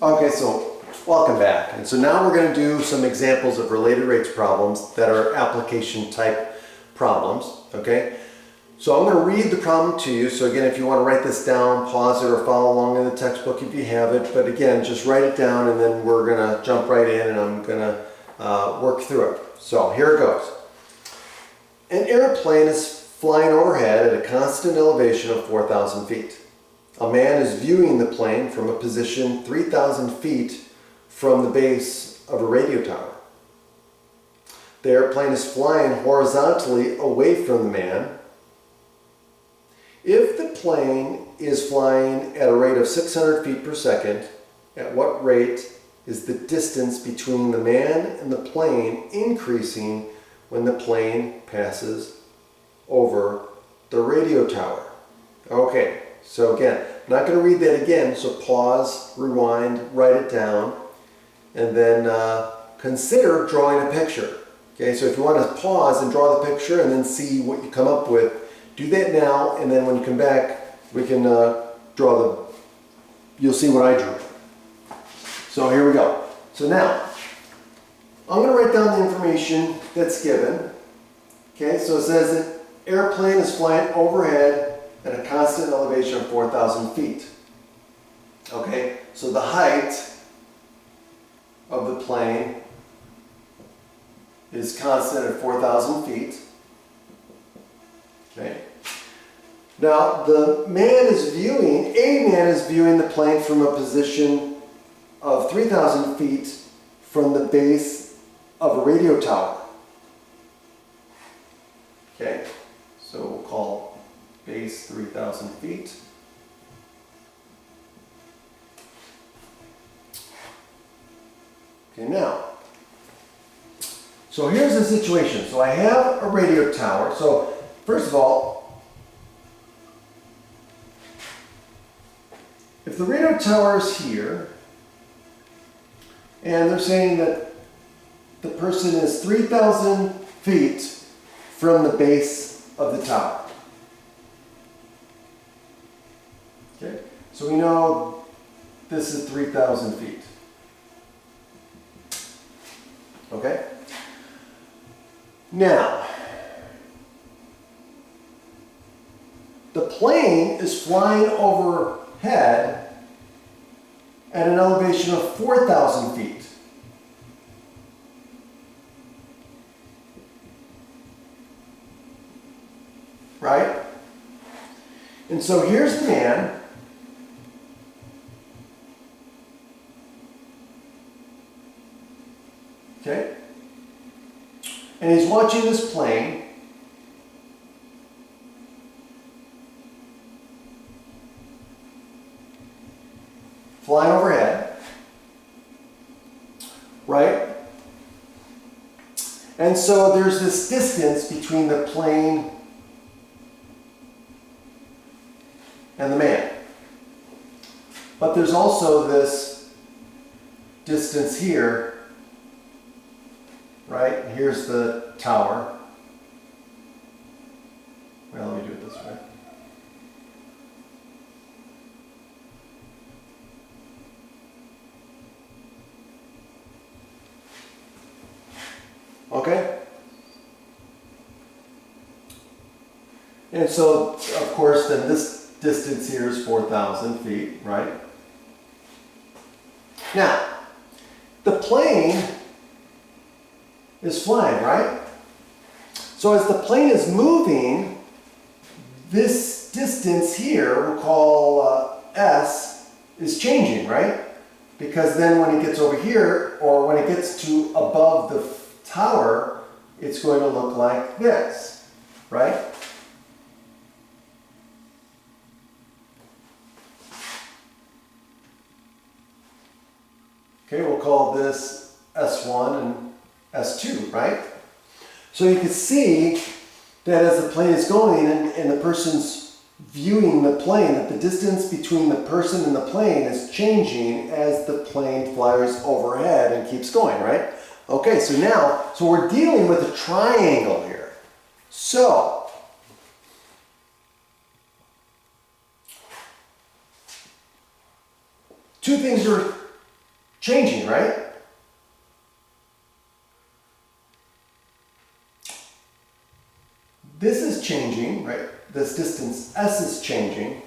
Okay, so welcome back. And so now we're going to do some examples of related rates problems that are application type problems. Okay, so I'm going to read the problem to you. So again, if you want to write this down, pause it or follow along in the textbook if you have it. But again, just write it down and then we're going to jump right in and I'm going to work through it. So here it goes. An airplane is flying overhead at a constant elevation of 4,000 feet. A man is viewing the plane from a position 3,000 feet from the base of a radio tower. The airplane is flying horizontally away from the man. If the plane is flying at a rate of 600 feet per second, at what rate is the distance between the man and the plane increasing when the plane passes over the radio tower? Okay. So again, I'm not going to read that again, so pause, rewind, write it down, and then consider drawing a picture. Okay, so if you want to pause and draw the picture and then see what you come up with, do that now, and then when you come back, we can you'll see what I drew. So here we go. So now, I'm going to write down the information that's given. Okay, so it says that airplane is flying overhead at a constant elevation of 4,000 feet. Okay, so the height of the plane is constant at 4,000 feet. Okay. Now a man is viewing the plane from a position of 3,000 feet from the base of a radio tower. Okay, so we'll call base 3,000 feet. Okay, now, so here's the situation. So I have a radio tower. So first of all, if the radio tower is here, and they're saying that the person is 3,000 feet from the base of the tower. Okay, so we know this is 3,000 feet. Okay? Now, the plane is flying overhead at an elevation of 4,000 feet. Right? And so here's the man. Okay? And he's watching this plane. Flying overhead. Right? And so there's this distance between the plane and the man. But there's also this distance here. Right? Here's the tower. Well, let me do it this way. Okay? And so, of course, then this distance here is 4,000 feet, right? Now, the plane is flying, right? So as the plane is moving, this distance here, we'll call S, is changing, right? Because then when it gets over here, or when it gets to above the tower, it's going to look like this, right? Okay, we'll call this S1 and S2, right? So you can see that as the plane is going and the person's viewing the plane, that the distance between the person and the plane is changing as the plane flies overhead and keeps going, right? Okay, so we're dealing with a triangle here. So, two things are changing, right? This is changing, right? This distance S is changing.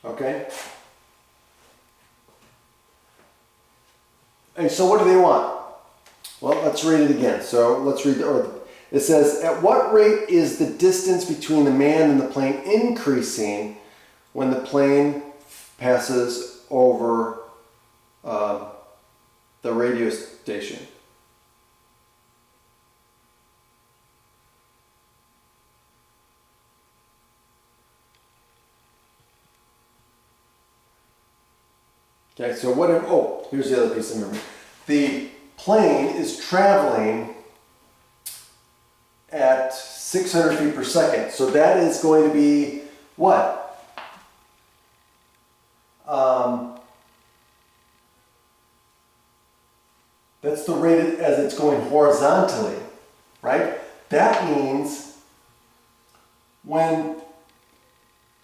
Okay? And so what do they want? Well, let's read it again. So let's read, it says, at what rate is the distance between the man and the plane increasing when the plane passes over the radio station? Okay, so what if, oh, here's the other piece of memory. The plane is traveling at 600 feet per second. So that is going to be what? That's the rate as it's going horizontally, right? That means when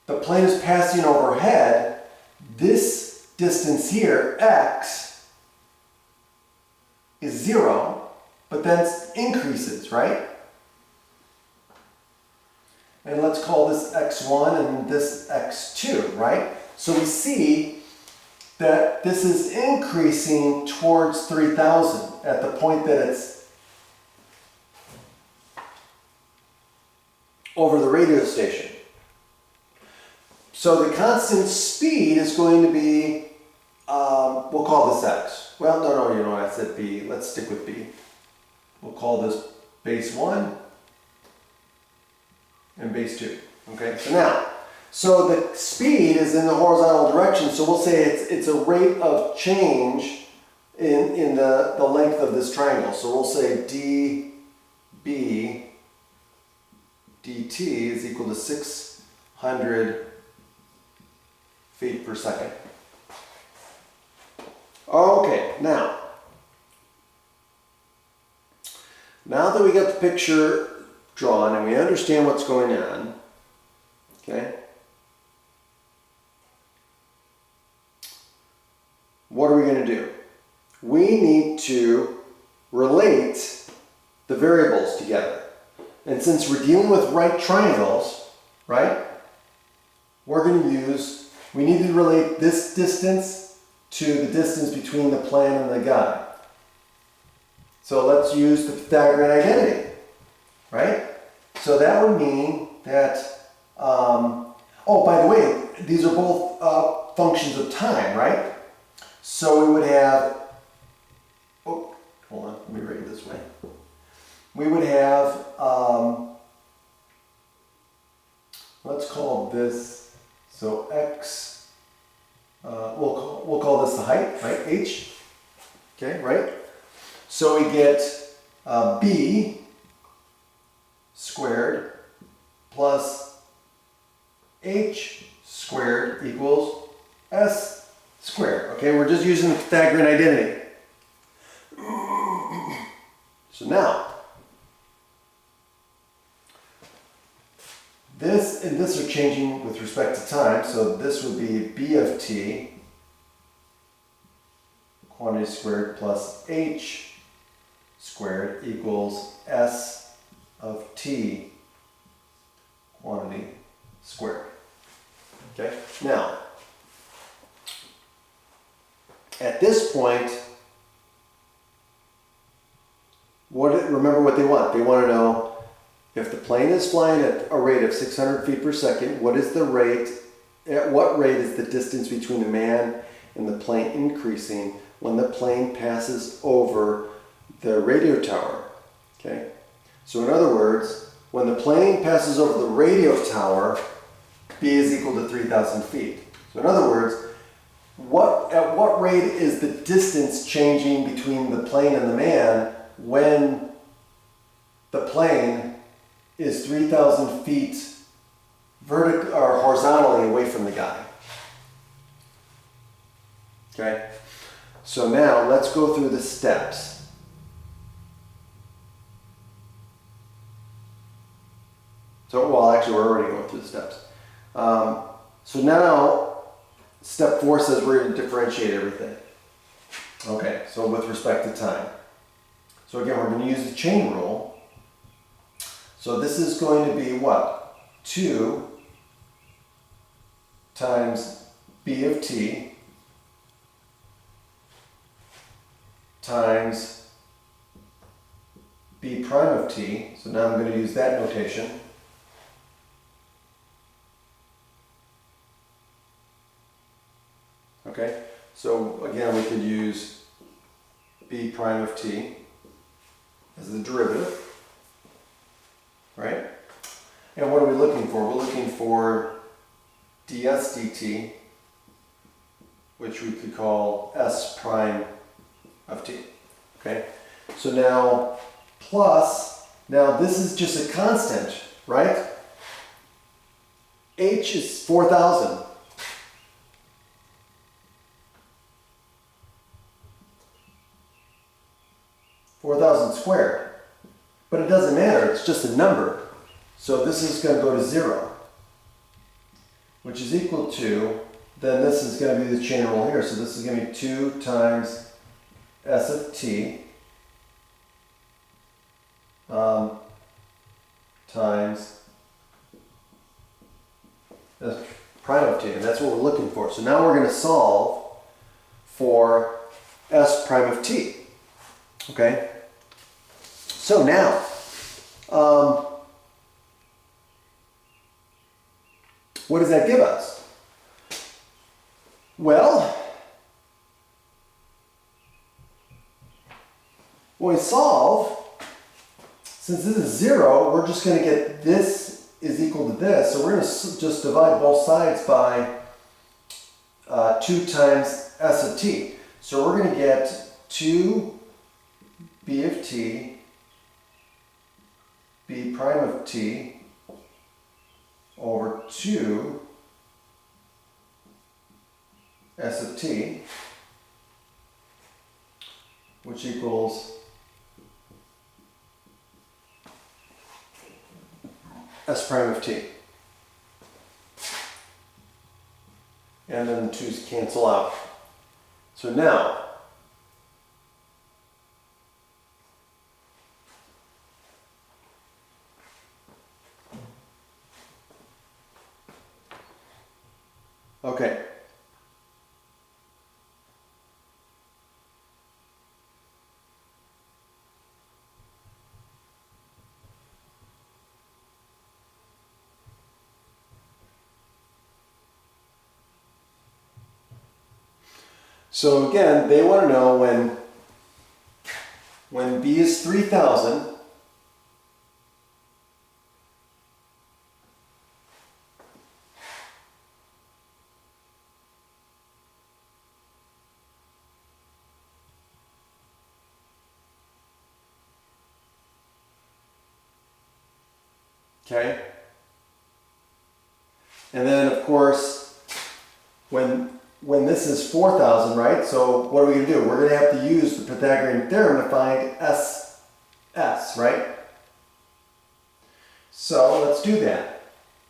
the plane is passing overhead, this distance here, x, is 0, but then increases, right? And let's call this x1 and this x2, right? So we see that this is increasing towards 3,000 at the point that it's over the radio station. So the constant speed is going to be, we'll call this x. Well, no, you know, I said b. Let's stick with b. We'll call this base 1 and base 2. Okay, so the speed is in the horizontal direction, so we'll say it's a rate of change in the length of this triangle. So we'll say dB dt is equal to 600 feet per second. Okay, now that we got the picture drawn and we understand what's going on, okay, what are we going to do? We need to relate the variables together. And since we're dealing with right triangles, right, we need to relate this distance to the distance between the plan and the guy. So let's use the Pythagorean identity, right? So that would mean that, oh, by the way, these are both functions of time, right? So we would have, oh, hold on, let me write it this way. We would have, let's call this, so x, we'll call this the height, right, h, okay, right? So we get b squared plus h squared equals s squared. Okay, we're just using the Pythagorean identity. So now, this and this are changing with respect to time, so this would be b of t, quantity squared, plus h squared equals s of t, quantity squared. Okay, now, at this point, remember what they want. They want to know if the plane is flying at a rate of 600 feet per second, what is the rate, at what rate is the distance between the man and the plane increasing when the plane passes over the radio tower? Okay, so in other words, when the plane passes over the radio tower, b is equal to 3,000 feet. So in other words, at what rate is the distance changing between the plane and the man when the plane is 3,000 feet vertically or horizontally away from the guy? Okay, so now let's go through the steps. So, well, actually, we're already going through the steps. So now, step 4 says we're going to differentiate everything. Okay, so with respect to time. So again, we're going to use the chain rule. So this is going to be what? 2 times b of t times b prime of t. So now I'm going to use that notation. Okay, so again we could use b prime of t as the derivative, right? And what are we looking for? We're looking for ds dt, which we could call s prime of t. Okay, so now plus, now this is just a constant, right? H is 4,000. 4,000 squared. But it doesn't matter, it's just a number. So this is going to go to 0, which is equal to, then this is going to be the chain rule here. So this is going to be 2 times s of t times s prime of t. And that's what we're looking for. So now we're going to solve for s prime of t. Okay? So now, what does that give us? Well, when we solve, since this is 0, we're just going to get this is equal to this. So we're going to just divide both sides by 2 times s of t. So we're going to get 2 b of t b prime of t over 2 s of t, which equals s prime of t. And then the 2's cancel out. So now, okay. So again, they want to know when b is 3,000, okay? And then of course, when this is 4,000, right? So what are we going to do? We're going to have to use the Pythagorean Theorem to find s, right? So let's do that.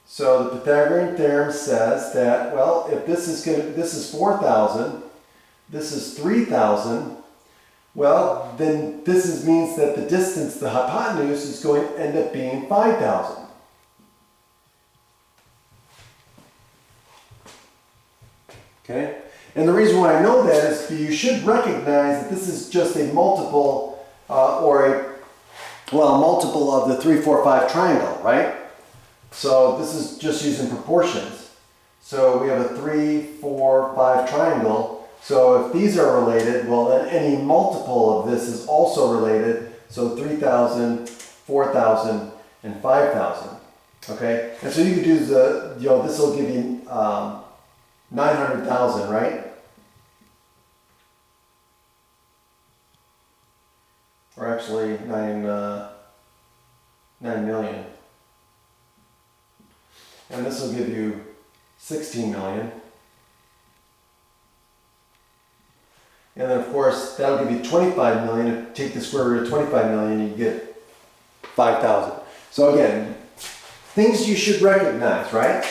So the Pythagorean Theorem says that, well, if this is 4,000, this is 3,000, well, then this means that the distance, the hypotenuse, is going to end up being 5,000. Okay? And the reason why I know that is you should recognize that this is just a multiple multiple of the 3, 4, 5 triangle, right? So this is just using proportions. So we have a 3, 4, 5 triangle. So if these are related, well then any multiple of this is also related. So 3,000, 4,000, and 5,000. Okay? And so you could do this will give you 900,000, right? Or actually 9 million. And this will give you 16 million. And then of course that'll give you 25 million. If you take the square root of 25 million, you get 5,000. So again, things you should recognize, right?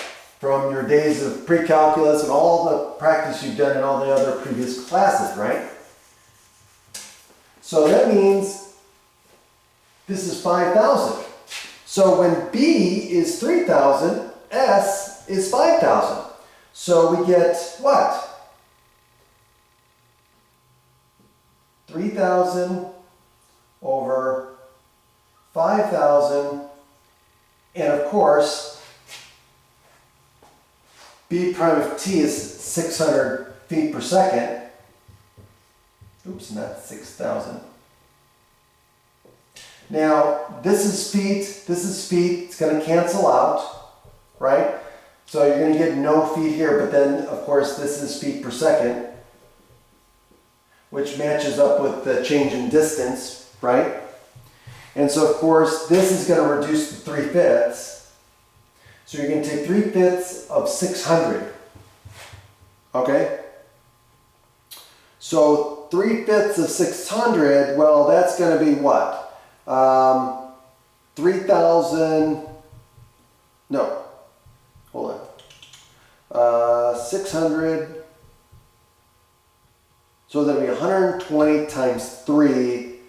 from your days of pre-calculus and all the practice you've done in all the other previous classes, right? So that means this is 5,000. So when B is 3,000, S is 5,000. So we get what? 3,000 over 5,000, and of course, B prime of t is 600 feet per second. Oops, not 6,000. Now, this is feet, it's going to cancel out, right? So you're going to get no feet here, but then, of course, this is feet per second, which matches up with the change in distance, right? And so, of course, this is going to reduce to 3/5. So you're going to take 3/5 of 600, okay? So 3/5 of 600, well, that's going to be what? 3,000, no, hold on. 600, so that'll be 120 times 3,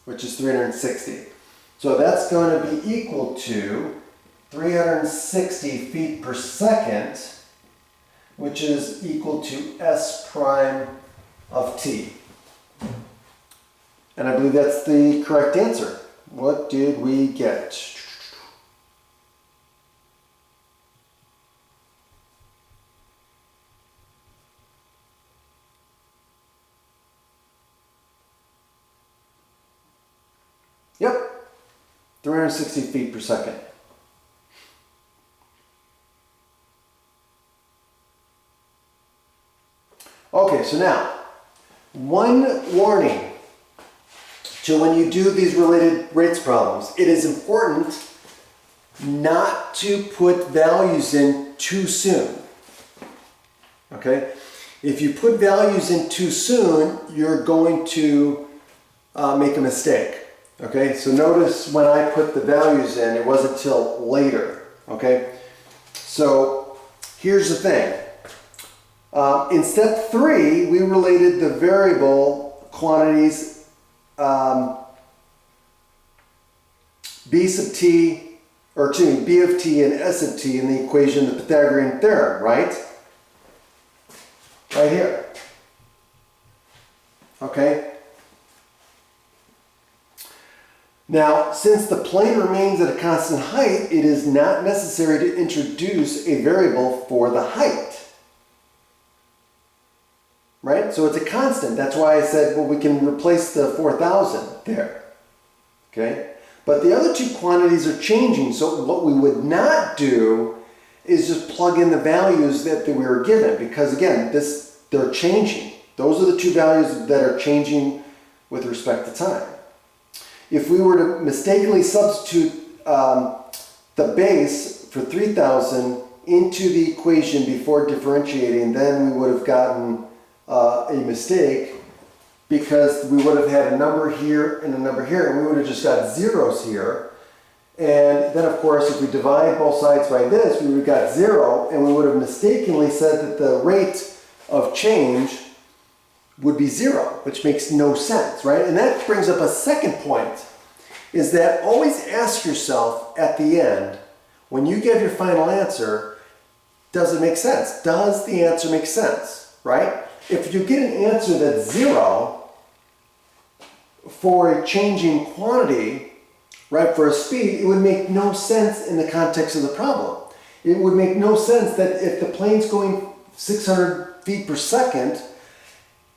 which is 360. So that's going to be equal to 360 feet per second, which is equal to S prime of t. And I believe that's the correct answer. What did we get? Yep, 360 feet per second. Okay, so now, one warning to when you do these related rates problems. It is important not to put values in too soon. Okay? If you put values in too soon, you're going to make a mistake. Okay? So notice when I put the values in, it wasn't till later. Okay? So here's the thing. In step 3, we related the variable quantities B sub t, or excuse me, B of t and S of t in the equation, the Pythagorean Theorem, right? Right here. Okay? Now, since the plane remains at a constant height, it is not necessary to introduce a variable for the height. Right? So it's a constant. That's why I said, well, we can replace the 4,000 there. Okay? But the other two quantities are changing. So what we would not do is just plug in the values that we were given. Because again, they're changing. Those are the two values that are changing with respect to time. If we were to mistakenly substitute the base for 3,000 into the equation before differentiating, then we would have gotten a mistake, because we would have had a number here and a number here, and we would have just got zeros here. And then, of course, if we divide both sides by this, we would have got 0, and we would have mistakenly said that the rate of change would be 0, which makes no sense, right? And that brings up a second point, is that always ask yourself at the end, when you give your final answer, does it make sense? Does the answer make sense, right? If you get an answer that's 0 for a changing quantity, right, for a speed, it would make no sense in the context of the problem. It would make no sense that if the plane's going 600 feet per second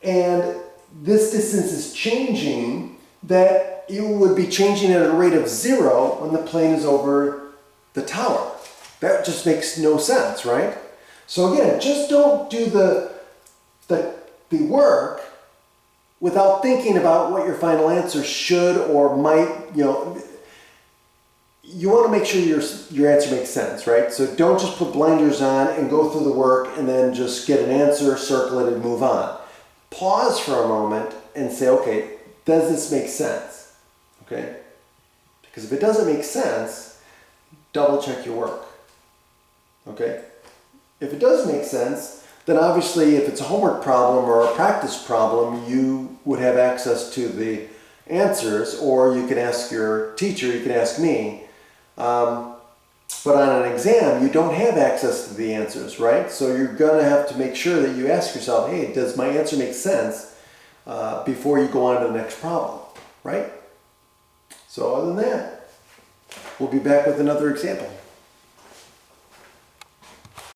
and this distance is changing, that it would be changing at a rate of 0 when the plane is over the tower. That just makes no sense, right? So again, just don't do the work without thinking about what your final answer should or might, you want to make sure your answer makes sense, right? So don't just put blinders on and go through the work and then just get an answer, circle it, and move on. Pause for a moment and say, okay, does this make sense? Okay? Because if it doesn't make sense, double check your work. Okay? If it does make sense, then obviously if it's a homework problem or a practice problem, you would have access to the answers, or you can ask your teacher, you can ask me. But on an exam, you don't have access to the answers, right? So you're gonna have to make sure that you ask yourself, hey, does my answer make sense before you go on to the next problem, right? So other than that, we'll be back with another example.